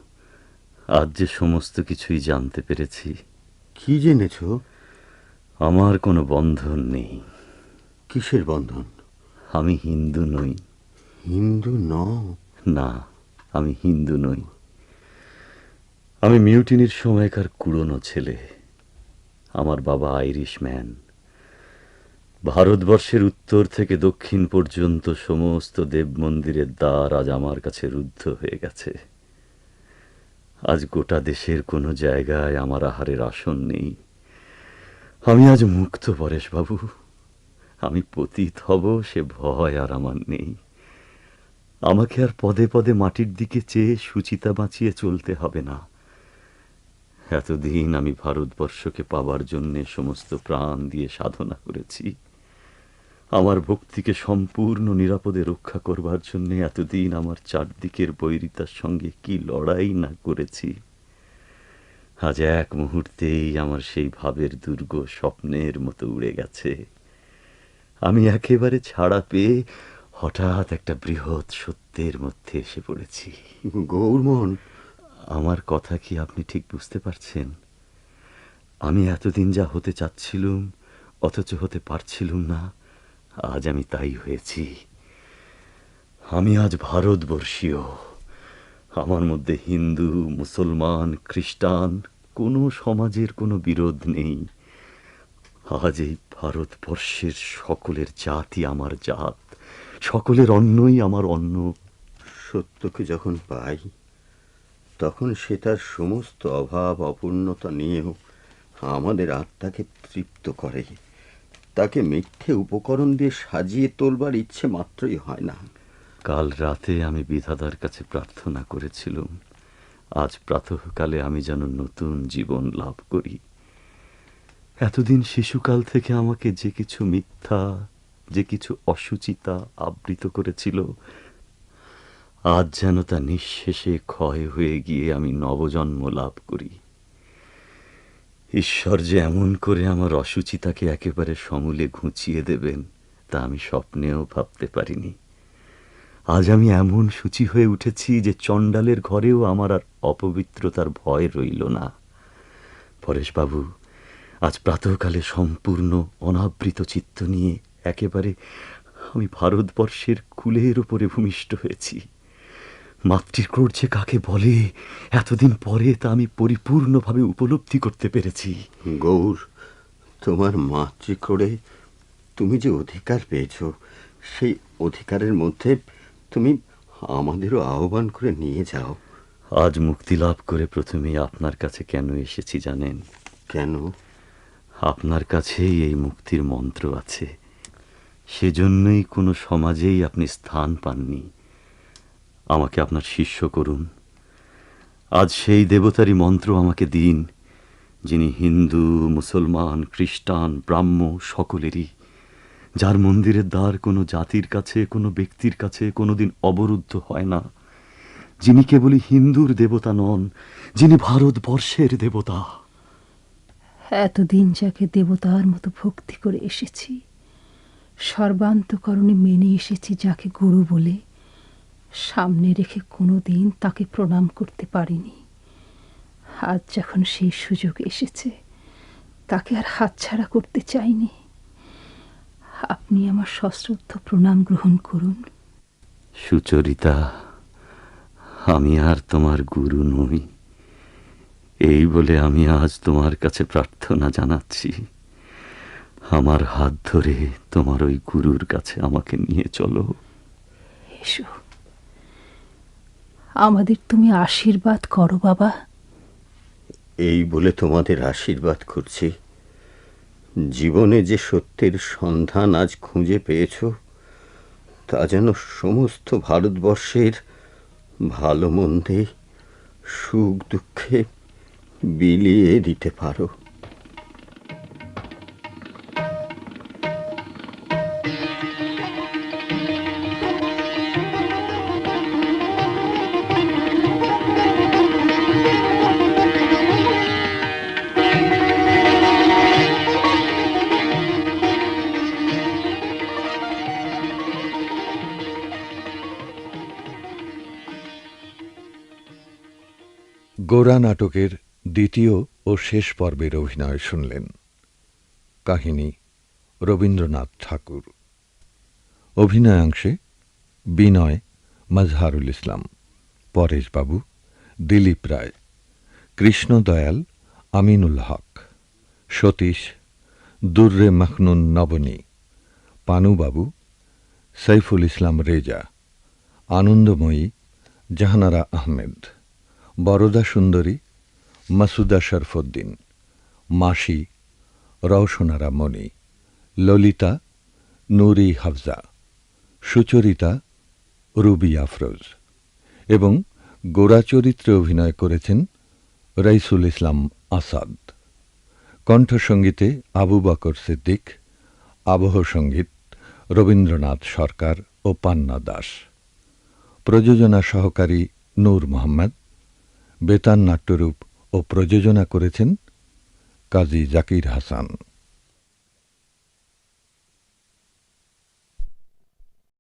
আজ যে সমস্ত কিছুই জানতে পেরেছি। কি জেনেছ? আমার কোনো বন্ধন নেই। কিসের বন্ধন? আমি হিন্দু নই। হিন্দু নও? না, আমি হিন্দু নই। আমি মিউটিনির সময়কার কুড়োনো ছেলে। আমার বাবা আইরিশম্যান। ভারতবর্ষের উত্তর থেকে দক্ষিণ পর্যন্ত সমস্ত দেব মন্দিরের দ্বার আজ আমার কাছে রুদ্ধ হয়ে গেছে। আজ গোটা দেশের কোনো জায়গায় আমার আহারের আসন নেই। আমি আজ মুক্ত পরেশবাবু। আমি পতিত হব সে ভয় আর আমার নেই। আমাকে আর পদে পদে মাটির দিকে চেয়ে সুচিতা বাঁচিয়ে চলতে হবে না। এতদিন আমি ভারতবর্ষকে পাবার জন্যে সমস্ত প্রাণ দিয়ে সাধনা করেছি। আমার ভক্তিকে সম্পূর্ণ নিরাপদে রক্ষা করবার জন্যে এতদিন আমার চারদিকের বৈরিতার সঙ্গে কি লড়াই না করেছি। আজ এক মুহূর্তেই আমার সেই ভাবের দুর্গ স্বপ্নের মতো উড়ে গেছে। আমি একেবারে ছাড়া পেয়ে হঠাৎ একটা বৃহৎ সত্যের মধ্যে এসে পড়েছি। গৌরমোহন, আমার কথা কি আপনি ঠিক বুঝতে পারছেন? আমি এতদিন যা হতে চাচ্ছিলুম অথচ হতে পারছিলুম না, আজ আমি তাই হয়েছি। আমি আজ ভারতবর্ষীয়। আমার মধ্যে হিন্দু, মুসলমান, খ্রিস্টান কোনো সমাজের কোনো বিরোধ নেই। আজ এই ভারতবর্ষের সকলের জাতি আমার জাত, সকলের অন্নই আমার অন্ন। সত্যকে যখন পাই তখন সে তার সমস্ত অভাব অপূর্ণতা নিয়েও আমাদের আত্মাকে তৃপ্ত করে। তাকে মিথ্যে উপকরণ দিয়ে সাজিয়ে তোলবার ইচ্ছে মাত্রই হয় না। কাল রাতে আমি বিধাতার কাছে প্রার্থনা করেছিলাম, আজ প্রাতঃকালে আমি যেন নতুন জীবন লাভ করি। এতদিন শিশুকাল থেকে আমাকে যে কিছু মিথ্যা, যে কিছু অসুচিতা আবৃত করেছিল, আজ যেন তা নিঃশেষে ক্ষয় হয়ে গিয়ে আমি নবজন্ম লাভ করি। ঈশ্বর যে এমন করে আমার অসুচিতাকে একেবারে সমূলে ঘুচিয়ে দেবেন তা আমি স্বপ্নেও ভাবতে পারিনি। আজ আমি এমন শুচি হয়ে উঠেছি যে চণ্ডালের ঘরেও আমার আর অপবিত্রতার ভয় রইল না। পরেশবাবু, আজ প্রাতঃকালে সম্পূর্ণ অনাবৃত চিত্ত নিয়ে একেবারে আমি ভারতবর্ষের কূলের উপরে ভূমিষ্ঠ হয়েছি। মাতৃক্রোড় যে কাকে বলে এতদিন পরে তা আমি পরিপূর্ণভাবে উপলব্ধি করতে পেরেছি। গৌর, তোমার মাতৃক্রোড়ে তুমি যে অধিকার পেয়েছ, সেই অধিকারের মধ্যে তুমি আমাদেরও আহ্বান করে নিয়ে যাও। আজ মুক্তি লাভ করে প্রথমেই আপনার কাছে কেন এসেছি জানেন? কেন? আপনার কাছেই এই মুক্তির মন্ত্র আছে। সেজন্যই কোনো সমাজেই আপনি স্থান পাননি। আমাকে আপনার শিষ্য করুন। আজ সেই দেবতারই মন্ত্র আমাকে দিন, যিনি হিন্দু, মুসলমান, খ্রিস্টান, ব্রাহ্ম সকলেরই, যার মন্দিরের দ্বার কোনো জাতির কাছে, কোনো ব্যক্তির কাছে কোনোদিন অবরুদ্ধ হয় না, যিনি কেবলই হিন্দুর দেবতা নন, যিনি ভারতবর্ষের দেবতা। এতদিন যাকে দেবতার মতো ভক্তি করে এসেছি, সর্বান্তকরণে মেনে এসেছি যাকে গুরু বলে, সামনে রেখে কোনো দিন তাকে প্রণাম করতে পারিনি। আজ যখন সেই সুযোগ এসেছে তাকে আর হাতছাড়া করতে চাইনি। আপনি আমার সশ্রদ্ধ প্রণাম গ্রহণ করুন। সুচরিতা, আমি আর তোমার গুরু নই, এই বলে আমি আজ তোমার কাছে প্রার্থনা জানাচ্ছি। আমার হাত ধরে তোমার ওই গুরুর কাছে আমাকে নিয়ে চলো। এসো, আমাদের তুমি আশীর্বাদ করো বাবা। এই বলে তোমাদের আশীর্বাদ করছি। জীবনে যে সত্যের সন্ধান আজ খুঁজে পেয়েছ, তা যেন সমস্ত ভারতবর্ষের ভালো মন্দে, সুখ দুঃখে বিলিয়ে দিতে পারো। গোরা নাটকের দ্বিতীয় ও শেষ পর্বের অভিনয় শুনলেন। কাহিনী রবীন্দ্রনাথ ঠাকুর। অভিনয়াংশে বিনয় মজহারুল ইসলাম, পরেশবাবু দিলীপ রায়, কৃষ্ণদয়াল আমিনুল হক, সতীশ দুর্রে মখনুন নবনী, পানুবাবু সৈফুল ইসলাম রেজা, আনন্দময়ী জাহানারা আহমেদ, বরদা সুন্দরী মাসুদা শরফুদ্দিন, মাসি রওশনারা মণি, ললিতা নুরি হাফজা, সুচরিতা রুবি আফরোজ এবং গোরা চরিত্রে অভিনয় করেছেন রাইসুল ইসলাম আসাদ। কণ্ঠসঙ্গীতে আবু বকর সিদ্দিক, আবহ সঙ্গীত রবীন্দ্রনাথ সরকার ও পান্না দাস। প্রযোজনা সহকারী নূর মোহাম্মদ। বেতার নাট্যরূপ ও প্রযোজনা করেছেন কাজী জাকির হাসান।